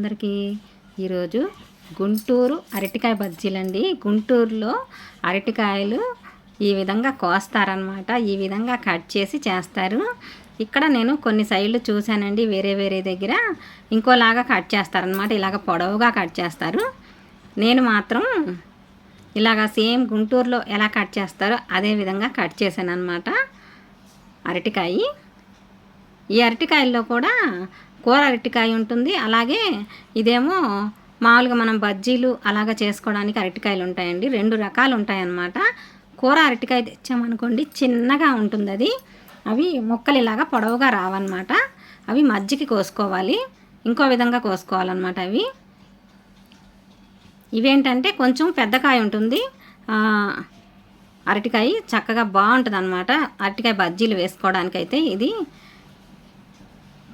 అందరికీ. ఈరోజు గుంటూరు అరటికాయ బజ్జీలండి. గుంటూరులో అరటికాయలు ఈ విధంగా కోస్తారనమాట. ఈ విధంగా కట్ చేసి చేస్తారు. ఇక్కడ నేను కొన్ని సైడ్లు చూశానండి, వేరే వేరే దగ్గర ఇంకోలాగా కట్ చేస్తారనమాట. ఇలాగ పొడవుగా కట్ చేస్తారు. నేను మాత్రం ఇలాగ సేమ్ గుంటూరులో ఎలా కట్ చేస్తారో అదే విధంగా కట్ చేశాను అనమాట అరటికాయ. ఈ అరటికాయల్లో కూడా కూర అరటికాయ ఉంటుంది, అలాగే ఇదేమో మామూలుగా మనం బజ్జీలు అలాగ చేసుకోవడానికి అరటికాయలు ఉంటాయండి. 2 రకాలు ఉంటాయన్నమాట. కూర అరటికాయ తెచ్చామనుకోండి, చిన్నగా ఉంటుంది అది. అవి ముక్కలు ఇలాగా పొడవుగా రావన్నమాట. అవి మజ్జికి కోసుకోవాలి, ఇంకో విధంగా కోసుకోవాలన్నమాట. ఇవేంటంటే కొంచెం పెద్ద కాయ ఉంటుంది. అరటికాయ చక్కగా బాగుంటుంది అన్నమాట. అరటికాయ బజ్జీలు వేసుకోవడానికైతే ఇది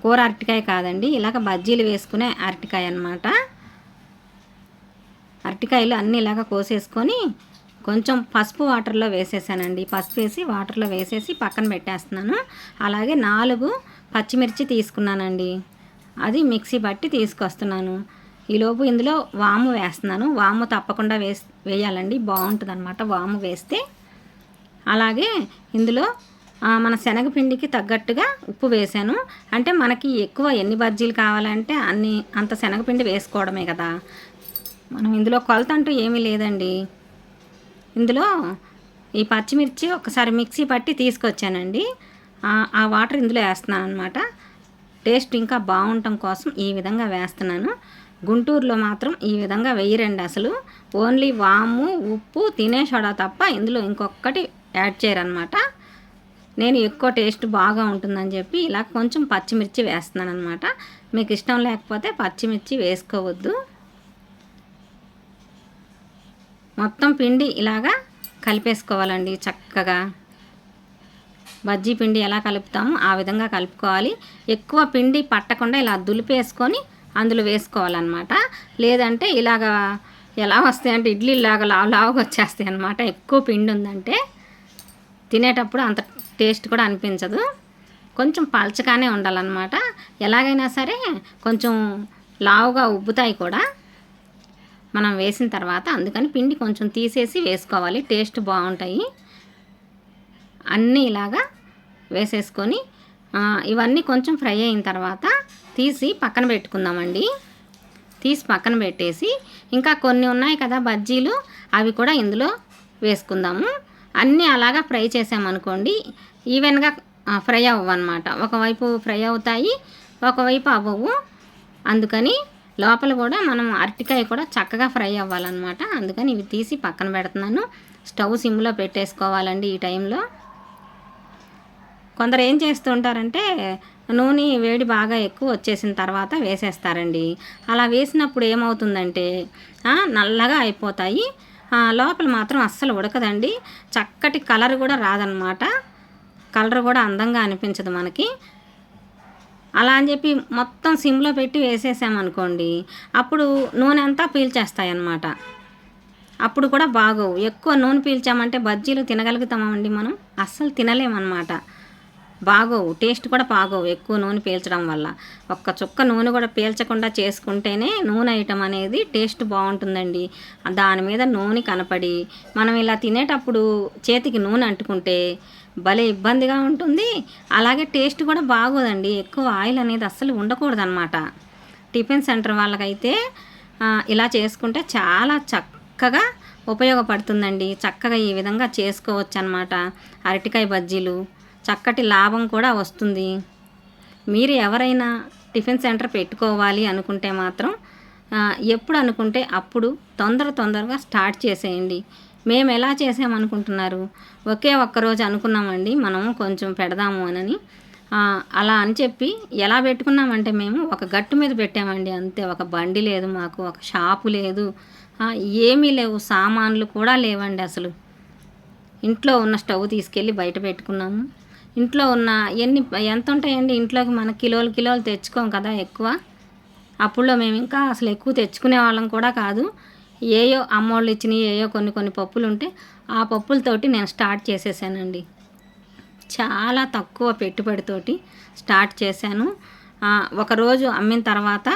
కూర అరటికాయ కాదండి, ఇలాగ బజ్జీలు వేసుకునే అరటికాయ అన్నమాట. అరటికాయలు అన్నీ ఇలాగ కోసేసుకొని కొంచెం పసుపు వాటర్లో వేసేసానండి. పసుపు వేసి వాటర్లో వేసేసి పక్కన పెట్టేస్తున్నాను. అలాగే 4 పచ్చిమిర్చి తీసుకున్నానండి, అది మిక్సీ బట్టి తీసుకొస్తున్నాను. ఈలోపు ఇందులో వాము వేస్తున్నాను. వాము తప్పకుండా వేయాలండి, బాగుంటుంది అనమాట వాము వేస్తే. అలాగే ఇందులో మన శనగపిండికి తగ్గట్టుగా ఉప్పు వేసాను. అంటే మనకి ఎక్కువ ఎన్ని బజ్జీలు కావాలంటే అంత శనగపిండి వేసుకోవడమే కదా. మనం ఇందులో కొలత అంటూ ఏమీ లేదండి. ఇందులో ఈ పచ్చిమిర్చి ఒకసారి మిక్సీ పట్టి తీసుకొచ్చానండి. ఆ వాటర్ ఇందులో వేస్తున్నాను అనమాట. టేస్ట్ ఇంకా బాగుండటం కోసం ఈ విధంగా వేస్తున్నాను. గుంటూరులో మాత్రం ఈ విధంగా వేయరండి అసలు. ఓన్లీ వాము, ఉప్పు, తినే సోడా తప్ప ఇందులో ఇంకొకటి యాడ్ చేయరనమాట. నేను ఎక్కువ టేస్ట్ బాగా ఉంటుందని చెప్పి ఇలా కొంచెం పచ్చిమిర్చి వేస్తున్నాను అనమాట. మీకు ఇష్టం లేకపోతే పచ్చిమిర్చి వేసుకోవద్దు. మొత్తం పిండి ఇలాగా కలిపేసుకోవాలండి చక్కగా. బజ్జీ పిండి ఎలా కలుపుతామో ఆ విధంగా కలుపుకోవాలి. ఎక్కువ పిండి పట్టకుండా ఇలా దులిపేసుకొని అందులో వేసుకోవాలన్నమాట. లేదంటే ఇలాగా ఎలా వస్తాయంటే ఇడ్లీలాగా లావుగా వచ్చేస్తాయి అన్నమాట. ఎక్కువ పిండి ఉందంటే తినేటప్పుడు అంత టేస్ట్ కూడా అనిపించదు. కొంచెం పల్చగానే ఉండాలన్నమాట. ఎలాగైనా సరే కొంచెం లావుగా ఉబ్బుతాయి కూడా మనం వేసిన తర్వాత. అందుకని పిండి కొంచెం తీసేసి వేసుకోవాలి, టేస్ట్ బాగుంటాయి. అన్నీ ఇలాగా వేసేసుకొని ఇవన్నీ కొంచెం ఫ్రై అయిన తర్వాత తీసి పక్కన పెట్టుకుందామండి. తీసి పక్కన పెట్టేసి ఇంకా కొన్ని ఉన్నాయి కదా బజ్జీలు, అవి కూడా ఇందులో వేసుకుందాము. అన్నీ అలాగా ఫ్రై చేసామనుకోండి, ఈవెన్గా ఫ్రై అవ్వన్నమాట. ఒకవైపు ఫ్రై అవుతాయి, ఒకవైపు అవ్వవు. అందుకని లోపల కూడా మనం అరటికాయ కూడా చక్కగా ఫ్రై అవ్వాలన్నమాట. అందుకని ఇవి తీసి పక్కన పెడుతున్నాను. స్టవ్ సిమ్లో పెట్టేసుకోవాలండి ఈ టైంలో. కొందరు ఏం చేస్తూ ఉంటారంటే నూనె వేడి బాగా ఎక్కువ వచ్చేసిన తర్వాత వేసేస్తారండి. అలా వేసినప్పుడు ఏమవుతుందంటే నల్లగా అయిపోతాయి. లోపల మాత్రం అస్సలు ఉడకదండి. చక్కటి కలర్ కూడా రాదనమాట. కలర్ కూడా అందంగా అనిపించదు మనకి. అలా అని చెప్పి మొత్తం సిమ్లో పెట్టి వేసేసామనుకోండి, అప్పుడు నూనె అంతా పీల్చేస్తాయి అన్నమాట. అప్పుడు కూడా బాగోవు. ఎక్కువ నూనె పీల్చామంటే బజ్జీలు తినగలుగుతామండి మనం? అస్సలు తినలేమన్నమాట. బాగోవు, టేస్ట్ కూడా బాగోవు ఎక్కువ నూనె పీల్చడం వల్ల. ఒక్క చుక్క నూనె కూడా పీల్చకుండా చేసుకుంటేనే నూనె ఐటమ్ అనేది టేస్ట్ బాగుంటుందండి. దాని మీద నూనె కనపడి మనం ఇలా తినేటప్పుడు చేతికి నూనె అంటుకుంటే భలే ఇబ్బందిగా ఉంటుంది. అలాగే టేస్ట్ కూడా బాగోదండి. ఎక్కువ ఆయిల్ అనేది అస్సలు ఉండకూడదన్నమాట. టిఫిన్ సెంటర్ వాళ్ళకైతే ఇలా చేసుకుంటే చాలా చక్కగా ఉపయోగపడుతుందండి. చక్కగా ఈ విధంగా చేసుకోవచ్చు అన్నమాట అరటికాయ బజ్జీలు. చక్కటి లాభం కూడా వస్తుంది. మీరు ఎవరైనా టిఫిన్ సెంటర్ పెట్టుకోవాలి అనుకుంటే మాత్రం ఎప్పుడు అనుకుంటే అప్పుడు తొందరగా స్టార్ట్ చేసేయండి. మేము ఎలా చేసామనుకుంటున్నారు? ఒకే ఒక్కరోజు అనుకున్నామండి మనం కొంచెం పెడదాము అని. అలా అని చెప్పి ఎలా పెట్టుకున్నామంటే మేము ఒక గట్టు మీద పెట్టామండి అంతే. ఒక బండి లేదు మాకు, ఒక షాపు లేదు, ఏమీ లేవు, సామాన్లు కూడా లేవండి అసలు. ఇంట్లో ఉన్న స్టవ్ తీసుకెళ్ళి బయట పెట్టుకున్నాము. ఇంట్లో ఉన్న ఎంత ఉంటాయండి ఇంట్లోకి? మన కిలోలు తెచ్చుకోం కదా ఎక్కువ. అప్పుడులో మేము ఇంకా అసలు ఎక్కువ తెచ్చుకునే వాళ్ళం కూడా కాదు. ఏయో అమ్మోళ్ళు ఇచ్చినవి ఏయో కొన్ని పప్పులు ఉంటే ఆ పప్పులతోటి నేను స్టార్ట్ చేసేసానండి. చాలా తక్కువ పెట్టుబడితోటి స్టార్ట్ చేశాను. ఒకరోజు అమ్మిన తర్వాత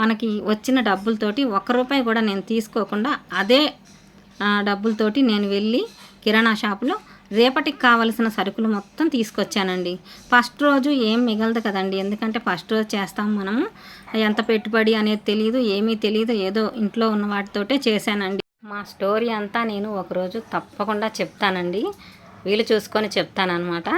మనకి వచ్చిన డబ్బులతోటి ఒక్క రూపాయి కూడా నేను తీసుకోకుండా అదే డబ్బులతోటి నేను వెళ్ళి కిరాణా షాపులో రేపటికి కావలసిన సరుకులు మొత్తం తీసుకొచ్చానండి. ఫస్ట్ రోజు ఏం మిగలదు కదండి, ఎందుకంటే ఫస్ట్ రోజు చేస్తాం మనము. ఎంత పెట్టుబడి అనేది తెలియదు, ఏమీ తెలియదు, ఏదో ఇంట్లో ఉన్న వాటితోటే చేశానండి. మా స్టోరీ అంతా నేను ఒకరోజు తప్పకుండా చెప్తానండి, వీలు చూసుకొని చెప్తానన్నమాట.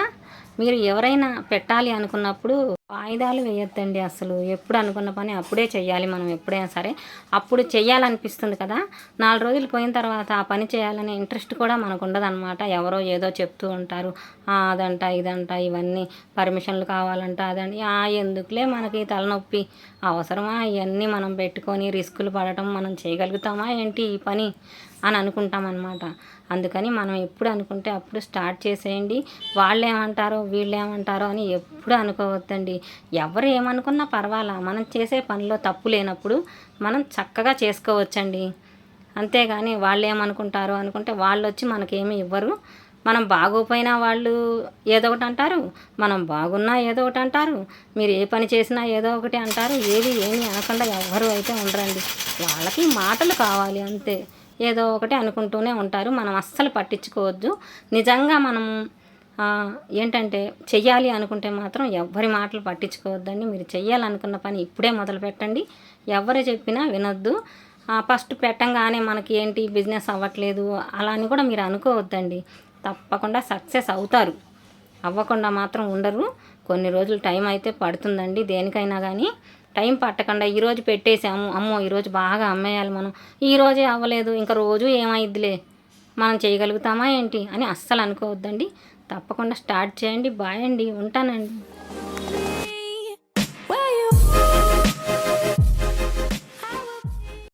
మీరు ఎవరైనా పెట్టాలి అనుకున్నప్పుడు వాయిదాలు వేయొద్దండి. అసలు ఎప్పుడు అనుకున్న పని అప్పుడే చెయ్యాలి. మనం ఎప్పుడైనా సరే అప్పుడు చెయ్యాలనిపిస్తుంది కదా, 4 రోజులు పోయిన తర్వాత ఆ పని చేయాలనే ఇంట్రెస్ట్ కూడా మనకు ఉండదన్నమాట. ఎవరో ఏదో చెప్తూ ఉంటారు, అదంట ఇదంట, ఇవన్నీ పర్మిషన్లు కావాలంట, అదండి ఎందుకులే మనకి తలనొప్పి, అవసరమా ఇవన్నీ మనం పెట్టుకొని రిస్కులు పడటం, మనం చేయగలుగుతామా ఏంటి ఈ పని అని అనుకుంటామన్నమాట. అందుకని మనం ఎప్పుడు అనుకుంటే అప్పుడు స్టార్ట్ చేసేయండి. వాళ్ళు ఏమంటారో వీళ్ళు ఏమంటారో అని ఎప్పుడు అనుకోవద్దండి. ఎవరు ఏమనుకున్నా పర్వాలా, మనం చేసే పనిలో తప్పు లేనప్పుడు మనం చక్కగా చేసుకోవచ్చండి. అంతేగాని వాళ్ళు ఏమనుకుంటారో అనుకుంటే వాళ్ళు వచ్చి మనకేమీ ఇవ్వరు. మనం బాగోపోయినా వాళ్ళు ఏదో ఒకటి అంటారు, మనం బాగున్నా ఏదో ఒకటి అంటారు, మీరు ఏ పని చేసినా ఏదో ఒకటి అంటారు. ఏమీ అనకుండా ఎవ్వరు అయితే ఉండరండి. వాళ్ళకి మాటలు కావాలి అంతే, ఏదో ఒకటి అనుకుంటూనే ఉంటారు. మనం అస్సలు పట్టించుకోవద్దు. నిజంగా మనం ఏంటంటే చెయ్యాలి అనుకుంటే మాత్రం ఎవ్వరి మాటలు పట్టించుకోవద్దండి. మీరు చెయ్యాలనుకున్న పని ఇప్పుడే మొదలు పెట్టండి. ఎవరు చెప్పినా వినొద్దు. ఫస్ట్ పెట్టంగానే మనకి ఏంటి బిజినెస్ అవ్వట్లేదు అలా అని కూడా మీరు అనుకోవద్దండి. తప్పకుండా సక్సెస్ అవుతారు, అవ్వకుండా మాత్రం ఉండరు. కొన్ని రోజులు టైం అయితే పడుతుందండి దేనికైనా కానీ. టైం పట్టకుండా ఈరోజు పెట్టేసాము, అమ్మో ఈరోజు బాగా అమ్మేయాలి, మనం ఈరోజే అవ్వలేదు ఇంకా రోజు ఏమైద్దిలే, మనం చేయగలుగుతామా ఏంటి అని అస్సలు అనుకోవద్దండి. తప్పకుండా స్టార్ట్ చేయండి. బాయ్ అండి, ఉంటానండి.